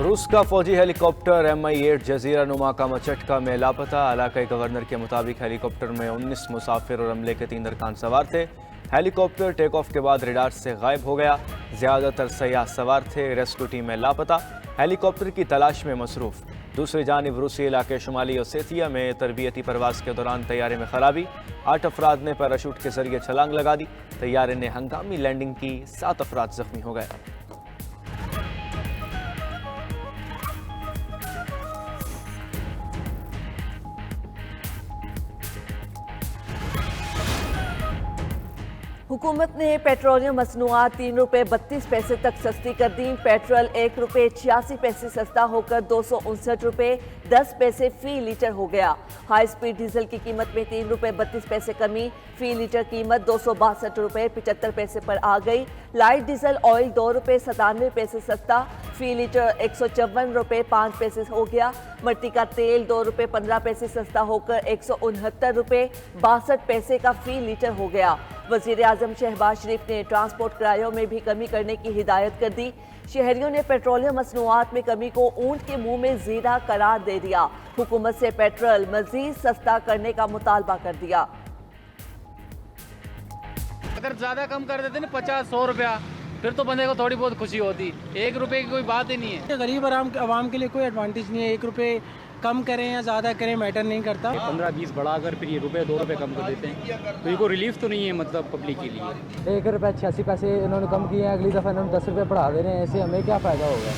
रूस का फौजी हेलीकॉप्टर Mi-8 जजीरा नुमा का मचटका में लापता। इलाकाई गवर्नर के मुताबिक हेलीकॉप्टर में 19 मुसाफिर और अमले के 3 अरकान सवार थे। हेलीकॉप्टर टेक ऑफ के बाद रडार से गायब हो गया। ज्यादातर सयाह सवार थे। रेस्क्यू टीमें लापता, हेलीकॉप्टर की तलाश में मसरूफ। दूसरी जानिब रूसी इलाके शुमाली ओसेतिया में तरबियती परवाज के दौरान तैयारे में खराबी। 8 अफराद ने पैराशूट के जरिए छलांग लगा दी। तैयारे ने हंगामी लैंडिंग की। 7 अफराद जख्मी हो गए। हुकूमत ने पेट्रोलियम मसनूआत 3 रुपये 32 पैसे तक सस्ती कर दी। पेट्रोल 1 रुपये 86 पैसे सस्ता होकर 259 रुपये 10 पैसे फी लीटर हो गया। हाई स्पीड डीजल की कीमत में 3 रुपये 32 पैसे कमी, फी लीटर कीमत 262 रुपये 75 पैसे पर आ गई। लाइट डीजल ऑयल 2 रुपये 97 पैसे सस्ता, फी लीटर 154 रुपये 5 पैसे हो गया। मट्टी का तेल 2 रुपये 15 पैसे सस्ता होकर 169 रुपये 62 पैसे का फी लीटर हो गया। वजीर आजम शहबाज शरीफ ने ट्रांसपोर्ट किरायों में भी कमी करने की हिदायत कर दी। शहरियों ने पेट्रोलियम मसनूआत में कमी को ऊंट के मुंह में जीरा करार दे दिया। हुकूमत से पेट्रोल मजीद सस्ता करने का मुतालबा कर दिया। अगर ज्यादा कम कर देते ना 50-100 रुपया, फिर तो बंदे को थोड़ी बहुत खुशी होती। 1 रुपए की कोई बात ही नहीं है। गरीब आवाम के लिए कोई एडवांटेज नहीं है। 1 रुपए कम करें या ज़्यादा करें मैटर नहीं करता। 15-20 बढ़ाकर फिर ये ₹2 रुपए कम कर देते हैं, तो इनको रिलीफ तो नहीं है मतलब पब्लिक के लिए। 1 रुपये 86 पैसे इन्होंने कम किए हैं, अगली दफ़ा इन्होंने 10 रुपये बढ़ा दे रहे हैं। ऐसे हमें क्या फ़ायदा होगा।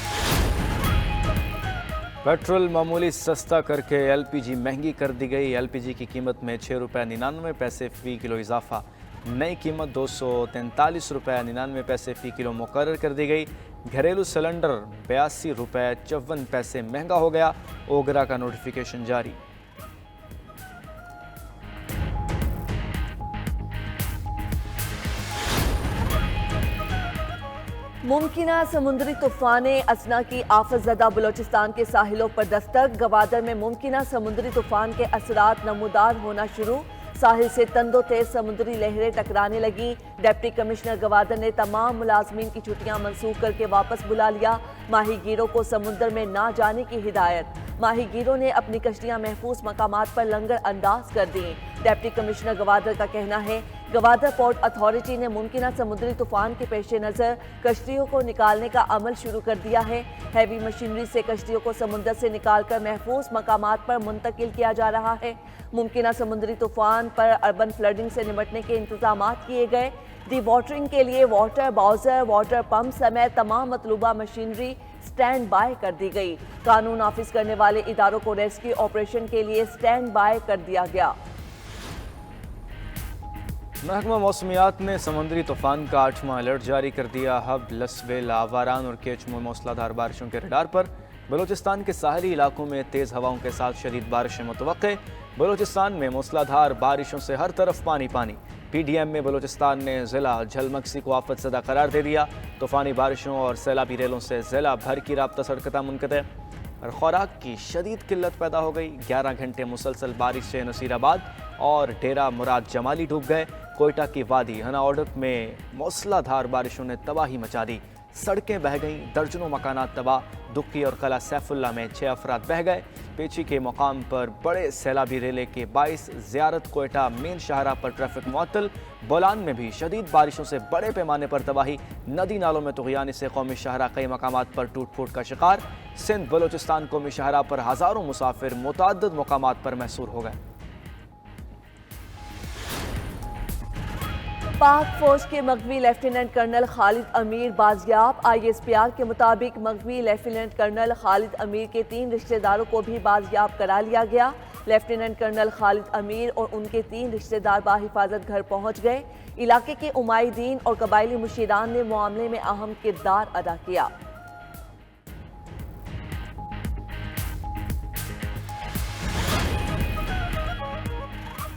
पेट्रोल मामूली सस्ता करके LPG महंगी कर दी गई। LPG की कीमत में 6 रुपये 99 पैसे फ़ी किलो इजाफा। नई कीमत 243 रुपये 99 पैसे फ़ी किलो मुकर्रर कर दी गई। घरेलू सिलेंडर 82 रुपये 54 पैसे महंगा हो गया। ओगरा का नोटिफिकेशन जारी। मुमकिना समुद्री तूफान असना की आफतज़दा बलोचिस्तान के साहिलों पर दस्तक। गवादर में मुमकिना समुद्री तूफान के असरात नमूदार होना शुरू। साहिल से तंदो तेज समुद्री लहरें टकराने लगी। डिप्टी कमिश्नर गवादर ने तमाम मुलाजमीन की छुट्टियां मनसूख करके वापस बुला लिया। माहीगीरों को समुद्र में ना जाने की हिदायत। माहीगीरों ने अपनी कश्तियां महफूज मकामात पर लंगर अंदाज कर दी। डिप्टी कमिश्नर गवादर का कहना है गवादर पोर्ट अथॉरिटी ने मुमकिना समुद्री तूफान के पेश नज़र कश्तियों को निकालने का अमल शुरू कर दिया है। हैवी मशीनरी से कश्तियों को समुद्र से निकालकर महफूज मकामात पर मुंतकिल किया जा रहा है। मुमकिना समुद्री तूफान पर अर्बन फ्लडिंग से निपटने के इंतजाम किए गए। डी वाटरिंग के लिए वाटर बाउजर, वाटर पंप समेत तमाम मतलूबा मशीनरी स्टैंड बाय कर दी गई। कानून नाफिज करने वाले इदारों को रेस्क्यू ऑपरेशन के लिए स्टैंड बाय कर दिया गया। महकमा मौसमियात ने समुद्री तूफान का 8वां अलर्ट जारी कर दिया। हब, लसवेल, आवारान और केच में मूसलाधार बारिशों के रडार पर। बलूचिस्तान के साहली इलाकों में तेज़ हवाओं के साथ शदीद बारिशें मुतवक्के। बलूचिस्तान में मूसलाधार बारिशों से हर तरफ पानी पानी। PDM में बलूचिस्तान ने ज़िला झलमक्सी को आफतज़दा करार दे दिया। तूफ़ानी बारिशों और सैलाबी रेलों से ज़िला भर की राब्ता सड़कता मुनक़ते और खुराक की शदीद किल्लत पैदा हो गई। 11 घंटे मुसलसल बारिश से नसीराबाद और डेरा मुराद जमाली डूब गए। कोयटा की वादी हना ओडक में मूसलाधार बारिशों ने तबाही मचा दी। सड़कें बह गईं, दर्जनों मकानात तबाह। दुक्की और कला सैफुल्ला में 6 अफराद बह गए। पेची के मुकाम पर बड़े सैलाबी रेले के 22 ज़ियारत कोयटा मेन शाहरा पर ट्रैफिक मुअत्तल। बोलान में भी शदीद बारिशों से बड़े पैमाने पर तबाही। नदी नालों में तुग़यानी से कौमी शाहरा कई मकामात पर टूट फूट का शिकार। सिंध बलोचिस्तान कौमी शाहरा पर हज़ारों मुसाफिर मुतअद्दिद मकामात पर महसूर हो गए। पाक फौज के मगवी लेफ्टिनेंट कर्नल खालिद अमीर बाजियाब। ISPR के मुताबिक मगवी लेफ्टिनेंट कर्नल खालिद अमीर के 3 रिश्तेदारों को भी बाजियाब करा लिया गया। लेफ्टिनेंट कर्नल खालिद अमीर और उनके 3 रिश्तेदार बाहिफाजत घर पहुंच गए। इलाके के उमाइदीन और कबायली मुशीरान ने मामले में अहम किरदार अदा किया।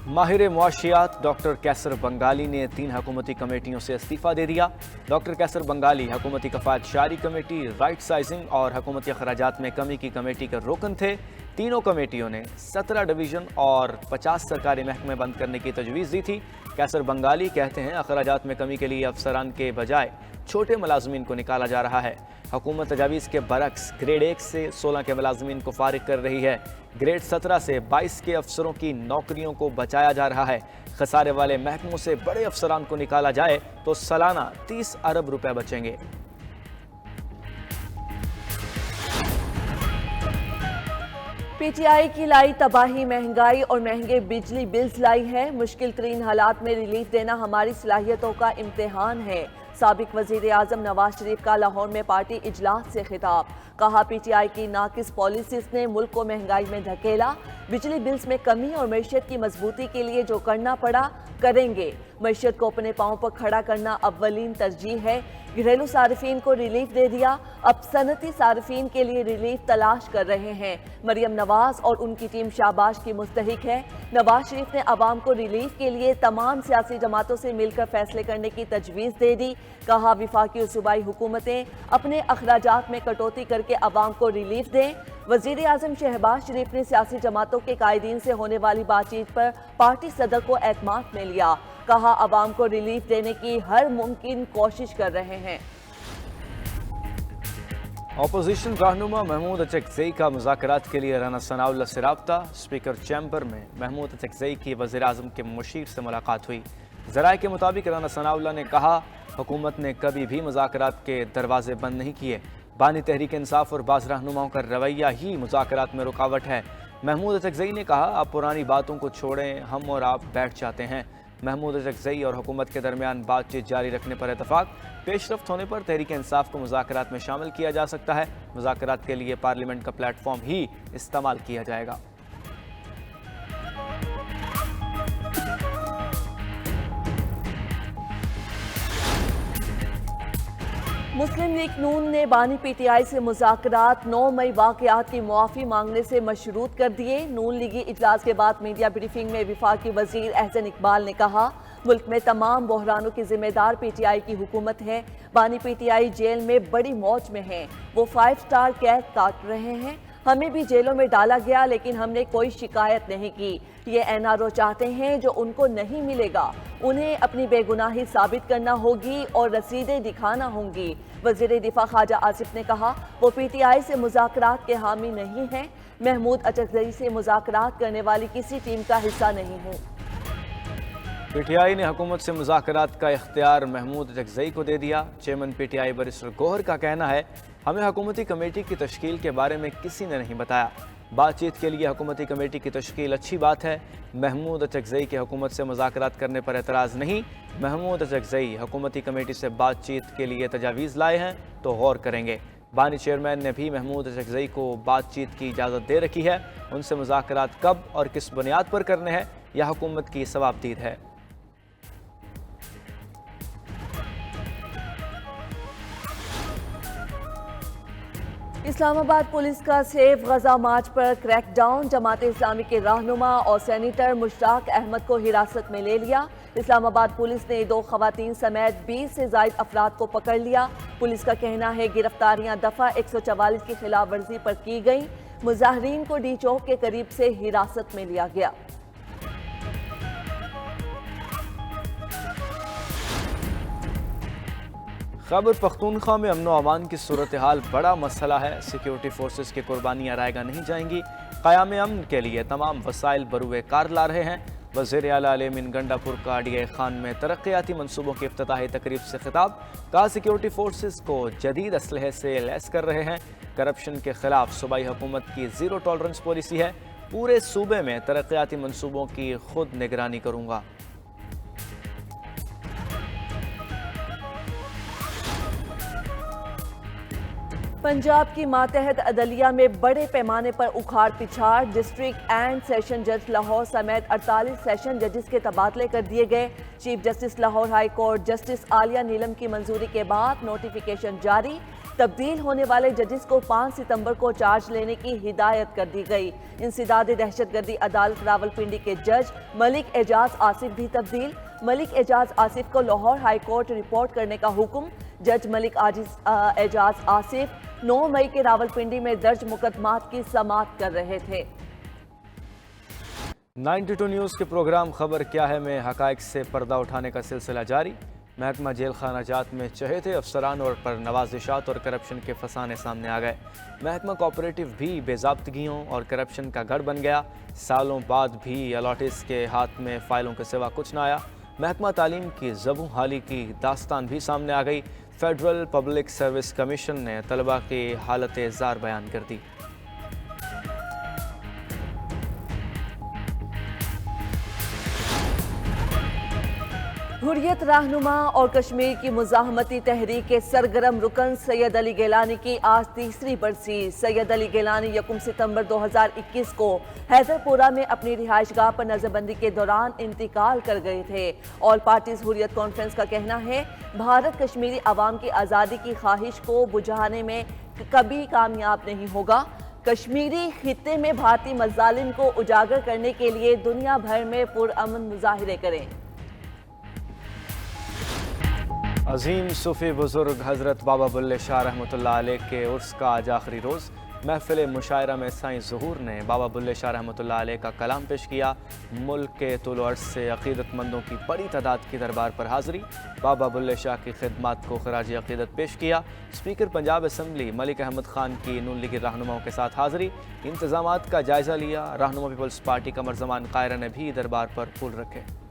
माहिर मुआशियात डॉक्टर कैसर बंगाली ने 3 हुकूमती कमेटियों से इस्तीफ़ा दे दिया। डॉक्टर कैसर बंगाली हुकूमती कफ़ायत शारी कमेटी, राइट साइजिंग और हुकूमती अखराजात में कमी की कमेटी के रुकन थे। तीनों कमेटियों ने 17 डिवीज़न और 50 सरकारी महकमे बंद करने की तजवीज़ दी थी। कैसर बंगाली कहते हैं अखराजात में कमी के लिए अफसरान के बजाय छोटे मुलाजमीन को निकाला जा रहा है। हुकूमत तजावीज़ के बरक्स ग्रेड 1 से 16 के मुलाजमीन को फारिग कर रही है। ग्रेड 17 से 22 के अफसरों की नौकरियों को बचाया जा रहा है। खसारे वाले महकमों से बड़े अफसरान को निकाला जाए तो सालाना 30 अरब रुपए बचेंगे। पीटीआई की लाई तबाही, महंगाई और महंगे बिजली बिल्स लाई है। मुश्किल तरीन हालात में रिलीफ देना हमारी सलाहियतों का इम्तिहान है। साबिक वजीर आजम नवाज शरीफ का लाहौर में पार्टी इजलास से खिताब। कहा, पीटीआई की नाकिस पॉलिसीज ने मुल्क को महंगाई में धकेला। बिजली बिल्स में कमी और मैशियत की मजबूती के लिए जो करना पड़ा करेंगे। मैशियत को अपने पांव पर खड़ा करना अव्वलीन तरजीह है। घरेलू सार्फिन को रिलीफ दे दिया, अब सनती सार्फिन के लिए रिलीफ तलाश कर रहे हैं। मरियम नवाज और उनकी टीम शाबाश की मुस्तहिक है। नवाज शरीफ ने अवाम को रिलीफ के लिए तमाम सियासी जमातों से मिलकर फैसले करने की तजवीज़ दे दी। कहा, विफाकी और सूबाई हुकूमतें अपने अखराजात में कटौती करके अवाम को रिलीफ दें। वजीर आजम शहबाज शरीफ ने सियासी जमातों के कायदीन से होने वाली बातचीत पर पार्टी सदर को एतमाद में लिया। कहा, अवाम को रिलीफ देने की हर मुमकिन कोशिश कर रहे हैं। अपोजिशन रहनुमा महमूद अचकज़ई का मुज़ाकरात के लिए राना सनाउल्लाह से राब्ता। स्पीकर चैम्बर में महमूद अचकज़ई की वज़ीर आज़म के मुशीर से मुलाकात हुई। ज़राए के मुताबिक राना सनाउल्लाह ने कहा, हुकूमत ने कभी भी मुज़ाकरात के दरवाजे बंद नहीं किए। बानी तहरीक इंसाफ और बाज़ रहनुमाओं का रवैया ही मुज़ाकरात में रुकावट है। महमूद अचकज़ई ने कहा, आप पुरानी बातों को छोड़ें, हम और आप बैठ जाते हैं। महमूद अचकज़ई और हुकूमत के दरमियान बातचीत जारी रखने पर इतफाक। पेशरफ्त होने पर तहरीक इंसाफ को मुज़ाकरात में शामिल किया जा सकता है। मुज़ाकरात के लिए पार्लियामेंट का प्लेटफॉर्म ही इस्तेमाल किया जाएगा। मुस्लिम लीग नून ने बानी पीटीआई से मुज़ाकरात 9 मई वाक़यात की मुआफ़ी मांगने से मशरूत कर दिए। नून लीगी इजलास के बाद मीडिया ब्रीफिंग में वफाकी वज़ीर एहसन इकबाल ने कहा, मुल्क में तमाम बहरानों की जिम्मेदार पीटीआई की हुकूमत है। बानी पीटीआई जेल में बड़ी मौज में हैं। वो 5 स्टार कैद काट रहे हैं। हमें भी जेलों में डाला गया, लेकिन हमने कोई शिकायत नहीं की। ये एनआरओ चाहते हैं जो उनको नहीं मिलेगा। उन्हें अपनी बेगुनाही साबित करना होगी और रसीदें दिखाना होंगी। वज़ीर दिफा ख्वाजा आसिफ ने कहा, वो पीटीआई से मुज़ाकरात के हामी नहीं हैं। महमूद अचकज़ई से मुज़ाकरात करने वाली किसी टीम का हिस्सा नहीं हूँ। पीटीआई ने हुकूमत से मुज़ाकरात का इख्तियार महमूद अचकज़ई को दे दिया। चेयरमैन पीटीआई बैरिस्टर गौहर का कहना है, हमें हुकूमती कमेटी की तश्कील के बारे में किसी ने नहीं बताया। बातचीत के लिए हुकूमती कमेटी की तश्कील अच्छी बात है। महमूद अचकज़ई के हुकूमत से मुज़ाकरात करने पर एतराज़ नहीं। महमूद अचकज़ई हुकूमती कमेटी से बातचीत के लिए तजावीज़ लाए हैं तो गौर करेंगे। बानी चेयरमैन ने भी महमूद अचकज़ई को बातचीत की इजाज़त दे रखी है। उनसे मुज़ाकरात कब और किस बुनियाद पर करने हैं, यह हुकूमत की सवाबदीद है। इस्लामाबाद पुलिस का सेफ गजा मार्च पर क्रैकडाउन। जमात इस्लामी के रहनुमा और सेनेटर मुश्ताक अहमद को हिरासत में ले लिया। इस्लामाबाद पुलिस ने 2 खवातीन समेत 20 से ज़ायद अफराद को पकड़ लिया। पुलिस का कहना है गिरफ्तारियां दफ़ा 144 की खिलाफ वर्जी पर की गई। मुजाहरीन को डी चौक के करीब से हिरासत में लिया गया। खैबर पख्तूनख्वा में अमन व अमान की सूरत हाल बड़ा मसला है। सिक्योरिटी फोर्सेस की कुर्बानियाँ रायगा नहीं जाएंगी। क़याम अमन के लिए तमाम वसाइल बरूए कार ला रहे हैं। वज़ीर आला अलीमीन गंडापुर का डीआई खान में तरक्याती मनसूबों की इफ्तिताही तकरीब से खिताब। कहा, सिक्योरिटी फोर्सेस को जदीद असलहे से लैस कर रहे हैं। करप्शन के खिलाफ सूबाई हुकूमत की ज़ीरो टॉलरेंस पॉलिसी है। पूरे सूबे में तरक्याती मनसूबों की खुद निगरानी करूँगा। पंजाब की मातहत अदलिया में बड़े पैमाने पर उखाड़ पिछाड़। डिस्ट्रिक्ट एंड सेशन जज लाहौर समेत 48 सेशन जजेस के तबादले कर दिए गए। Chief justice Lahore high court justice Aliya Neelam की मंजूरी के बाद नोटिफिकेशन जारी। तब्दील होने वाले जजेस को 5 सितंबर को चार्ज लेने की हिदायत कर दी गई। इंसदाद दहशतगर्दी अदालत रावलपिंडी के जज मलिक एजाज आसिफ भी तब्दील। मलिक एजाज आसिफ को लाहौर हाई कोर्ट रिपोर्ट करने का हुक्म। जज मलिक एजाज आसिफ 9 मई के रावलपिंडी में दर्ज मुकदमात की समाअत कर रहे थे। 92 न्यूज़ के प्रोग्राम खबर क्या है में हकाइक से पर्दा उठाने का सिलसिला जारी। महकमा जेल खाना जात में चहेते अफसरान और पर नवाजिशात और करप्शन के फसाने सामने आ गए। महकमा कोऑपरेटिव भी बेज़ाब्तगियों और करप्शन का गढ़ बन गया। सालों बाद भी अलॉटिस के हाथ में फ़ाइलों के सिवा कुछ न आया। महकमा तालीम की ज़बूं हाली की दास्तान भी सामने आ गई। फेडरल पब्लिक सर्विस कमीशन ने तलबा की हालत ज़ार बयान कर दी। हुर्रियत रहनुमा और कश्मीर की मुजाहमती तहरीक के सरगर्म रुकन सैयद अली गिलानी की आज तीसरी बरसी। सैयद अली गिलानी 1 सितंबर 2021 को हैदरपुरा में अपनी रिहाइशगाह पर नजरबंदी के दौरान इंतकाल कर गए थे। ऑल पार्टीज हुर्रियत कॉन्फ्रेंस का कहना है भारत कश्मीरी अवाम की आज़ादी की ख्वाहिश को बुझाने में कभी कामयाब नहीं होगा। कश्मीरी खित्ते में भारतीय मज़ालिम को उजागर करने के लिए दुनिया भर में पुरअमन मुजाहिरे करें। अजीम सूफ़ी बुज़ुर्ग हज़रत बाबा बुल्ले शाह रहमतुल्लाह अलैह के उर्स का आज आखिरी रोज़। महफ़िल मुशायरा में साईं ज़हूर ने बाबा बुल्ले शाह रहमतुल्लाह अलैह का कलाम पेश किया। मुल्क के तुलो अर्ज़ से अक़ीदतमंदों की बड़ी तादाद की दरबार पर हाज़िरी। बाबा बुल्ले शाह की खिदमत को ख़राज अक़ीदत पेश किया। स्पीकर पंजाब असम्बली मलिक अहमद ख़ान की नून लीगी रहनुमाओं के साथ हाज़िरी। इंतज़ामात का जायज़ा लिया। रहनुमा पीपल्स पार्टी कमर ज़मान कायरा ने भी दरबार पर फूल रखे।